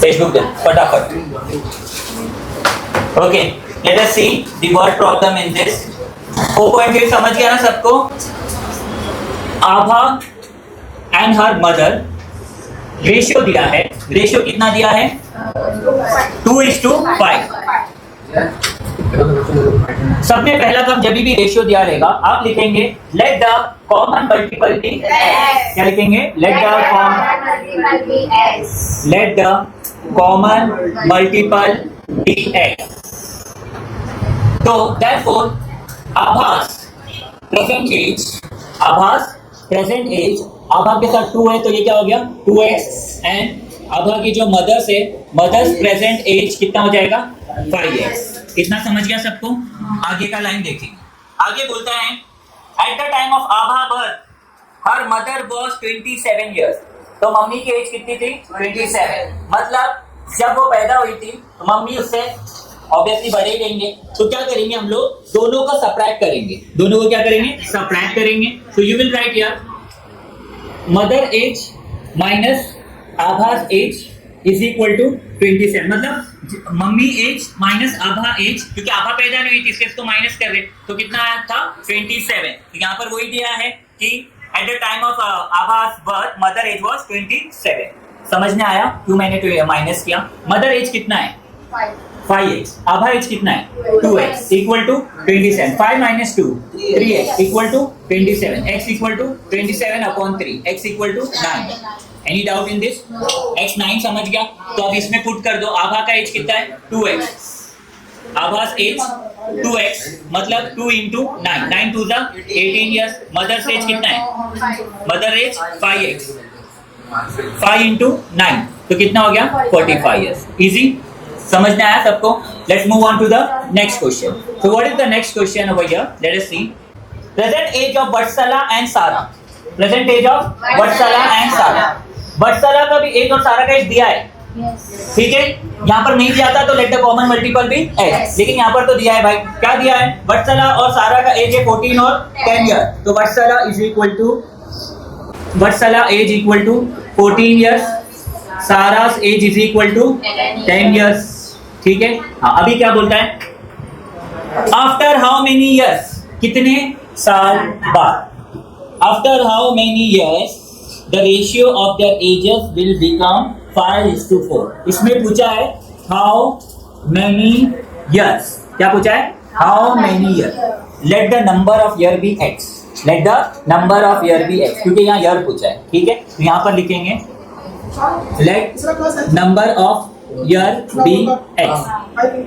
Facebook दे फटाफट। Okay, late us see the word problem in this. 4.8 समझ गया ना सबको? आभा एंड हर मदर, रेशियो दिया है। रेशियो कितना दिया है? 2:5। सबने पहला काम जब भी रेशियो दिया रहेगा आप लिखेंगे let the common multiple be x. क्या लिखेंगे? Let the common multiple be x. तो therefore Abha's present age, Abha के साथ 2 है तो ये क्या हो गया 2x, एंड आभा की जो मदर्स है, मदर्स प्रेजेंट एज कितना हो जाएगा 5x। इतना समझ गया सबको? आगे का लाइन देखिए, आगे बोलता है at the time of Abha birth her mother was 27 years. तो मम्मी की एज कितनी थी? 27। मतलब जब वो पैदा हुई थी तो मम्मी उससे ऑब्वियसली बड़े ही रहेंगे। तो क्या करेंगे हम लोग? दोनों को सबट्रैक्ट करेंगे। दोनों को क्या करेंगे? सबट्रैक्ट करेंगे। तो you will write here mother age minus Abha's age is equal to 27। मतलब mummy age minus Abha age, क्योंकि आभा पैदा नहीं हुई थी इसलिए इसको माइनस कर रहे, तो कितना आया था 27। तो यहाँ पर वही दिया है कि एट द टाइम ऑफ आभास बर्थ मदर एज वाज 27। समझने आया क्यों मैंने माइनस किया? मदर एज कितना है? 5x। आभा एज कितना है? 2x equal to 27। 5 minus 2 3x equal to 27। x equal to 27/3। x equal to 9। Any doubt in this? x 9 समझ गया? तो अब इसमें पुट कर दो। आभा का एज कितना है? 2x। आभास एज 2x मतलब 2 into 9, 9 to the 18 years। Mother age कितना है? मदर एज 5x, 5 into 9 तो कितना हो गया 45 years। इजी समझ में आया सबको? Let's move on to the next question. So what is the next question over here? Let us see present age of Vatsala and Sara. Present age of Vatsala and Sara. Vatsala का भी एज और सारा का as दिया है, ठीक है? यहाँ पर नहीं दिया था तो let the common multiple be x, लेकिन यहाँ पर तो दिया है भाई। क्या दिया है? वत्सला और सारा का एज है 14 और 10 ईयर। तो Vatsala age equal to 14 years, सारा's age is equal to 10 years, ठीक है? हाँ, अभी क्या बोलता है? आफ्टर हाउ मेनी ईयर्स, कितने साल बाद? After how many years the ratio of their edges will become 5:4। इसमें पूछा है हाउ मेनी ईयर्स। क्या पूछा है? How many year. Let the number of year be x. Let the number of year be x, क्योंकि यहाँ year पूछा है, ठीक है? तो यहाँ पर लिखेंगे let number of year be x.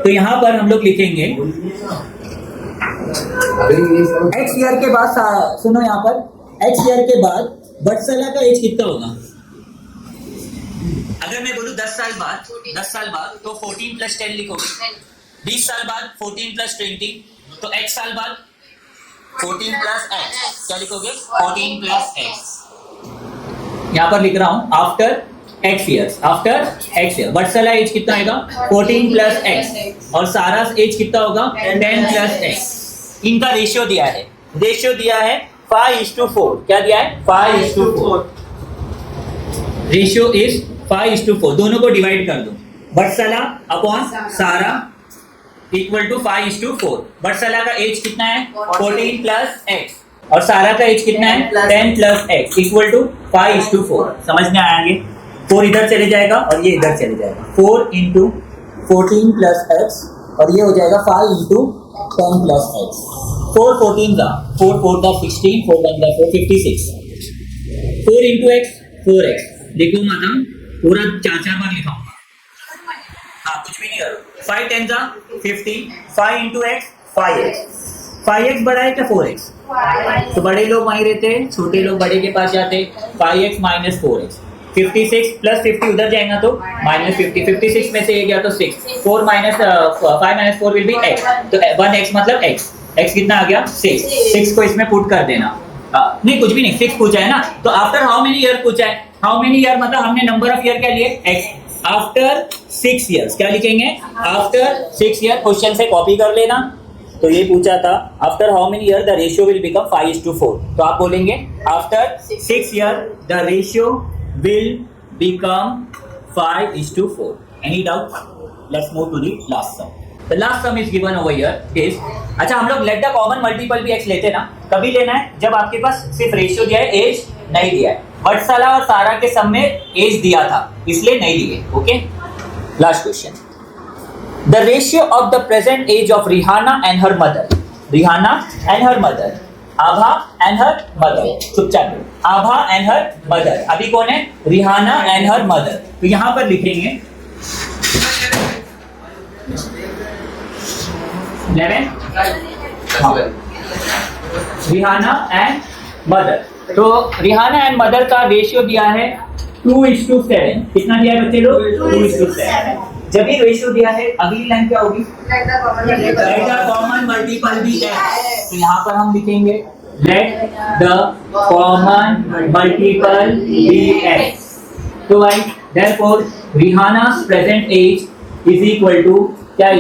तो यहां पर हम लोग लिखेंगे एक्स ईयर के बाद, सुनो यहां पर एक्स ईयर के बाद वत्सला का एज कितना होगा? अगर मैं बोलूं 10 साल बाद तो 14 + 10 लिखोगे। 20 साल बाद 14 + 20 तो x साल बाद 14 + x। क्या लिखोगे? 14 + x। यहां पर लिख रहा हूं after x years, after x year वत्सला एज कितना आएगा? 14 + x और सारा एज कितना होगा? 10 + x। इनका रेशियो दिया है, 5:4। क्या दिया है? 5:4। Ratio is 5:4। दोनों को डिवाइड कर दो। वत्सला अपॉन सारा इक्वल टू 5:4। वत्सला का एज कितना है? 14 + x और सारा का एज कितना है? 10 + x इक्वल टू 5:4। समझ में आएंगे? 4 इधर चले जाएगा और ये इधर चले जाएगा। 4 into 14 + x और ये हो जाएगा 5 into 10 + x। 4 14 का 4 4 का 16, 4 1 का 4 56। 4 into x 4x लिखो मतलब पूरा 4 बार लिखाऊंगा। हाँ, कुछ भी नहीं करो। 5 10 का 50, 5 into x 5x। 5x बड़ा है क्या 4x? तो बड़े लोग वहीं रहते हैं, छोटे लोग बड़े के पास जाते। 5x - 4x। 56 + 50 उधर जाएगा तो -50। 56 में से ये गया तो 6। 4 - 5 - 4 विल बी x। तो 1x मतलब x। x कितना आ गया? 6। 6 को इसमें पुट कर देना। नहीं, कुछ भी नहीं, 6 पूछा है ना। तो आफ्टर हाउ मेनी ईयर पूछा है। हाउ मेनी ईयर मतलब हमने नंबर ऑफ ईयर क्या लिए? x। आफ्टर 6 ईयर्स क्या लिखेंगे? After 6 year. क्वेश्चन से कॉपी कर लेना। तो ये पूछा था after how many year the ratio will become 5:4। तो आप बोलेंगे after 6 year the ratio will become 5:4. Any doubt? Let's move to the last sum. The last sum is given over here is, अच्छा हम लोग लेट द कॉमन मल्टीपल भी x लेते हैं ना, कभी लेना है जब आपके पास सिर्फ रेशियो दिया है, एज नहीं दिया है. वत्सला और सारा के सम में एज दिया था, इसलिए नहीं दिए. Okay, last question. The ratio of the present age of Rihana and her mother. Rihana and her mother, Abha and her mother. चुपचाप, आभा एंड हर मदर. अभी कौन है? Rihana and her mother. तो यहां पर लिखेंगे 11. Rihana and mother. तो रिहाना एंड मदर का रेशियो दिया है 2:7. कितना दिया है बच्चे लोग? 2:7. जब भी रेशियो दिया है, अगली लाइन क्या होगी? Let the common multiple be x. तो यहाँ पर हम लिखेंगे let the common multiple be x. तो भाई देयरफॉर रिहाना's present age is equal to क्या है?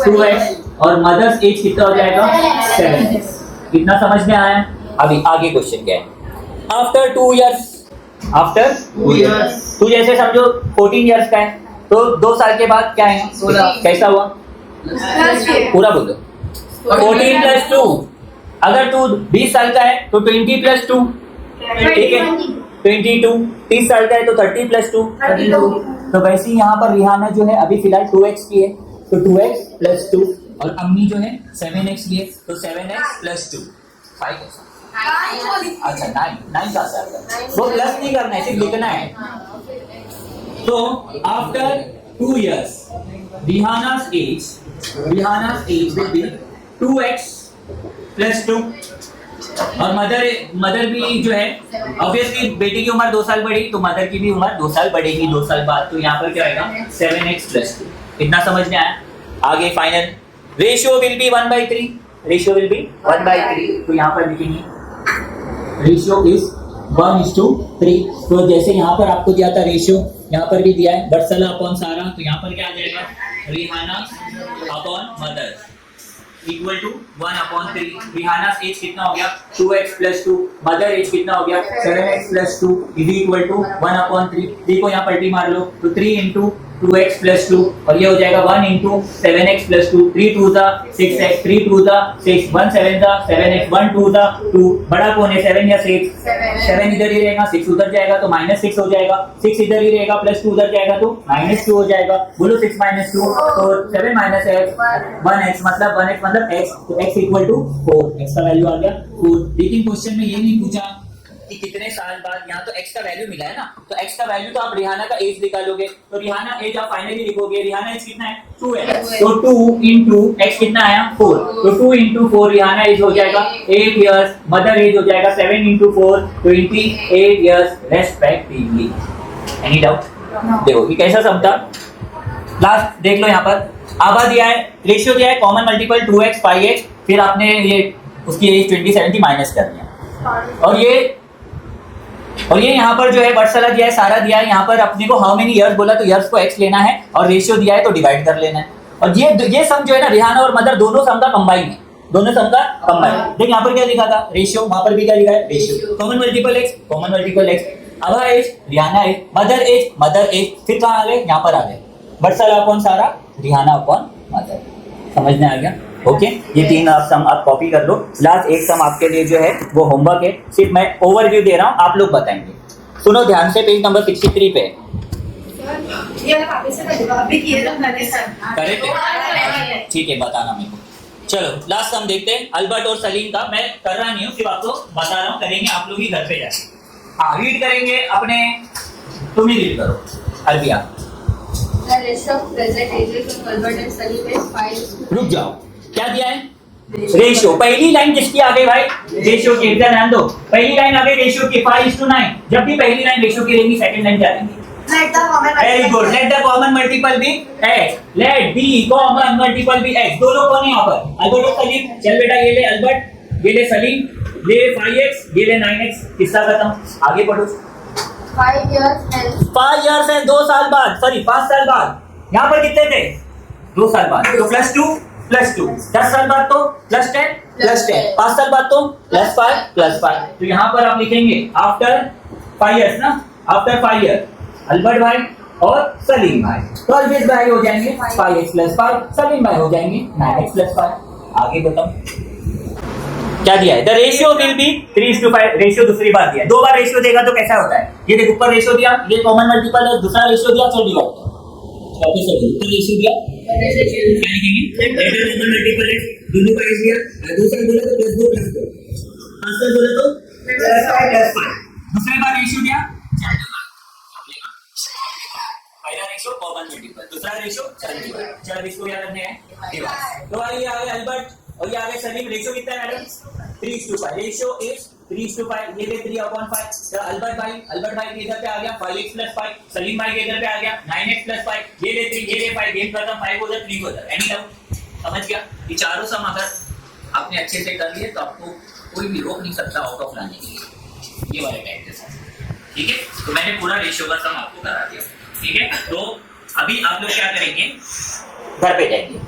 2x. और मदर्स एज कितना हो जाएगा? 7x. कितना समझ में आया? अभी आगे क्वेश्चन क्या है? After 2 years. After 2 years. तू जैसे समझो 14 years का है, तो 2 साल के बाद क्या है? 16. कैसा हुआ? पूरा बोल दो. 14 + 2. अगर तू 20 साल का है तो 20 + 2. ठीक है, 22. 30 साल का है तो 30 + 2. 32. तो वैसे ही यहाँ पर रिहाना जो है अभी फिलहाल 2x की है, तो 2x + 2. और अम्मी जो है 7x की है, तो 7x + 2. 5x. अच्छा 9 का सर, वो प्लस नहीं करना है, सिर्फ लिखना है. तो after 2 years रिहाना's age will be 2x + 2. और मदर भी जो है ऑब्वियसली बेटी की उम्र 2 साल बढ़ी, तो मदर की भी उम्र 2 साल बढ़ेगी 2 साल बाद. तो यहाँ पर क्या आएगा? 7x + 2. इतना समझ में आया? आगे final ratio will be 1/3. Ratio will be 1/3. तो यहाँ पर लिखेंगे रेशियो इज 1:3. तो जैसे यहाँ पर आपको दिया था रेशियो, यहाँ पर भी दिया है वत्सला अपॉन सारा. तो यहाँ पर क्या आ जाएगा? Rihana upon mother equal to 1/3. रिहाना's एज कितना हो गया? 2x + 2. मदर एज कितना हो गया? 7x + 2 is equal to 1/3. देखो यहाँ पलटी मार लो, तो 3 × 2x + 2. और ये हो जाएगा 1 × 7x + 2. 3 2 6x. 3 2 6. 1 7 7x. 1 2 2. बड़ा कौन है? 7 या 6? 7 इधर ही रहेगा, 6 उधर जाएगा तो -6 हो जाएगा. 6 इधर ही रहेगा, +2 उधर जाएगा तो -2 हो जाएगा. बोलो 6 - 2. तो 7 - x 1x मतलब 1x मतलब x. तो x = 4. x का वैल्यू आ गया 4. लेकिन क्वेश्चन में ये नहीं पूछा कि कितने साल बाद. यहाँ तो x का वैल्यू मिला है ना, तो x का वैल्यू तो आप रिहाना का एज निकालोगे. तो रिहाना एज आप फाइनली लिखोगे. रिहाना एज कितना है? 2 है. तो 2 × x कितना आया? 4. तो 2 × 4 रिहाना एज हो जाएगा 8 years. मदर एज हो जाएगा 7 × 4 28 years रेस्पेक्टिवली. Any doubt? देखो ये कैसा सम था. लास्ट देख लो, यहाँ पर आभा दिया है, रेशियो दिया है, कॉमन मल्टीपल 2x 5x. फिर आपने ये उसकी एज 20 70 माइनस कर दिया. और ये यहाँ पर जो है वत्सला दिया है, सारा दिया है. यहाँ पर अपने को हाउ मेनी इयर्स बोला, तो इयर्स को x लेना है, और रेशियो दिया है तो डिवाइड कर लेना है. और ये सम जो है ना, रिहाना और मदर दोनों सम का कंबाइन है. दोनों सम का कंबाइन. देख यहाँ पर क्या लिखा था? रेशियो. वहां पर भी क्या लिखा है? Ratio. Common multiple x. Abha age, Rihana age, mother age. फिर कहाँ आ गए? यहाँ पर आ गए Vatsala upon Sara, Rihana upon mother. समझ में आ गया? ओके. ये 3 आप सम आप कॉपी कर लो. लास्ट एक सम आपके लिए जो है वो होमवर्क है. सिर्फ मैं ओवरव्यू दे रहा हूँ, आप लोग बताएंगे. सुनो ध्यान से, पेज नंबर 63 पे. ठीक है, बताना मेरे को. चलो लास्ट सम देखते हैं. अल्बर्ट और सलीम का. मैं कर रहा नहीं हूँ, सिर्फ आपको बता रहा हूँ. करेंगे आप लोग ही घर पे जाके. हाँ रीड करेंगे अपने. तुम ही रीड करो अरबिया. रुक जाओ, क्या दिया है? रेशियो. पहली लाइन किसकी आ गई भाई? रेशियो की. इधर ध्यान दो, पहली लाइन आ गई रेशियो की 5:9. जब भी पहली लाइन रेशियो की रहेगी, सेकंड लाइन क्या रहेगी? Very good. Let the common multiple be x. Let the common multiple be x. दो लोग कौन है यहाँ पर? अल्बर्ट और सलीम. चल बेटा, ये ले अल्बर्ट, ये ले सलीम, ये 5x, ये ले 9x. किस्सा खत्म. आगे पढ़ो. 5 years है 2 साल बाद, सॉरी 5 साल बाद. यहाँ पर कितने थे? 2 साल बाद. तो +2 10 साल बाद तो +10 5 साल बाद तो +5. तो यहाँ पर आप लिखेंगे आफ्टर 5 years ना. आफ्टर 5 years अल्बर्ट भाई और सलीम भाई, तो अलविज भाई हो जाएंगे 5x प्लस 5, सलीम भाई हो जाएंगे 9x प्लस 5। आगे बताओ क्या दिया है, the ratio will be 3:5। Ratio दूसरी बार दिया है, दो बार रेशियो देगा तो कैसा होता है, ये देखो ऊपर रेशियो दिया, ये कॉमन मल्टीपल है, दूसरा रेशियो दिया, फिर डिवाइड वापस से ऊपर रेशियो दिया, क्या लिखेंगे, लेटर कॉमन मल्टीपल है, दोनों का रेशियो दिया, दूसरा बोला तो प्लस 2 प्लस 2, आंसर बोला तो प्लस 5 प्लस 5, दूसरी बार रेशियो दिया, पहला रेशियो कॉमन मल्टीपल, दूसरा रेशियो चलो इसको याद रखने हैं डिवाइड। तो ये आ गया अल्बर्ट और ये आ गया सलीम, रेशियो कितना है मैडम 3:5, रेशियो इज 3:5, ये ले 3/5, तो अल्बर्ट भाई के इधर पे आ गया 5x प्लस 5, सलीम भाई के इधर पे आ गया 9x प्लस 5, ये ले 3 ये ले 5, गेम खत्म, 5 उधर 3 उधर, एनी डाउट, समझ गया। ये चारों सम अगर आपने अच्छे से कर लिए तो आपको कोई भी रोक नहीं सकता आउट ऑफ लाने के लिए, ये वाले टाइप के सम, ठीक है। तो मैंने पूरा रेशियो का सम आपको करा दिया, ठीक है। तो अभी आप लोग क्या करेंगे, घर पे जाएंगे,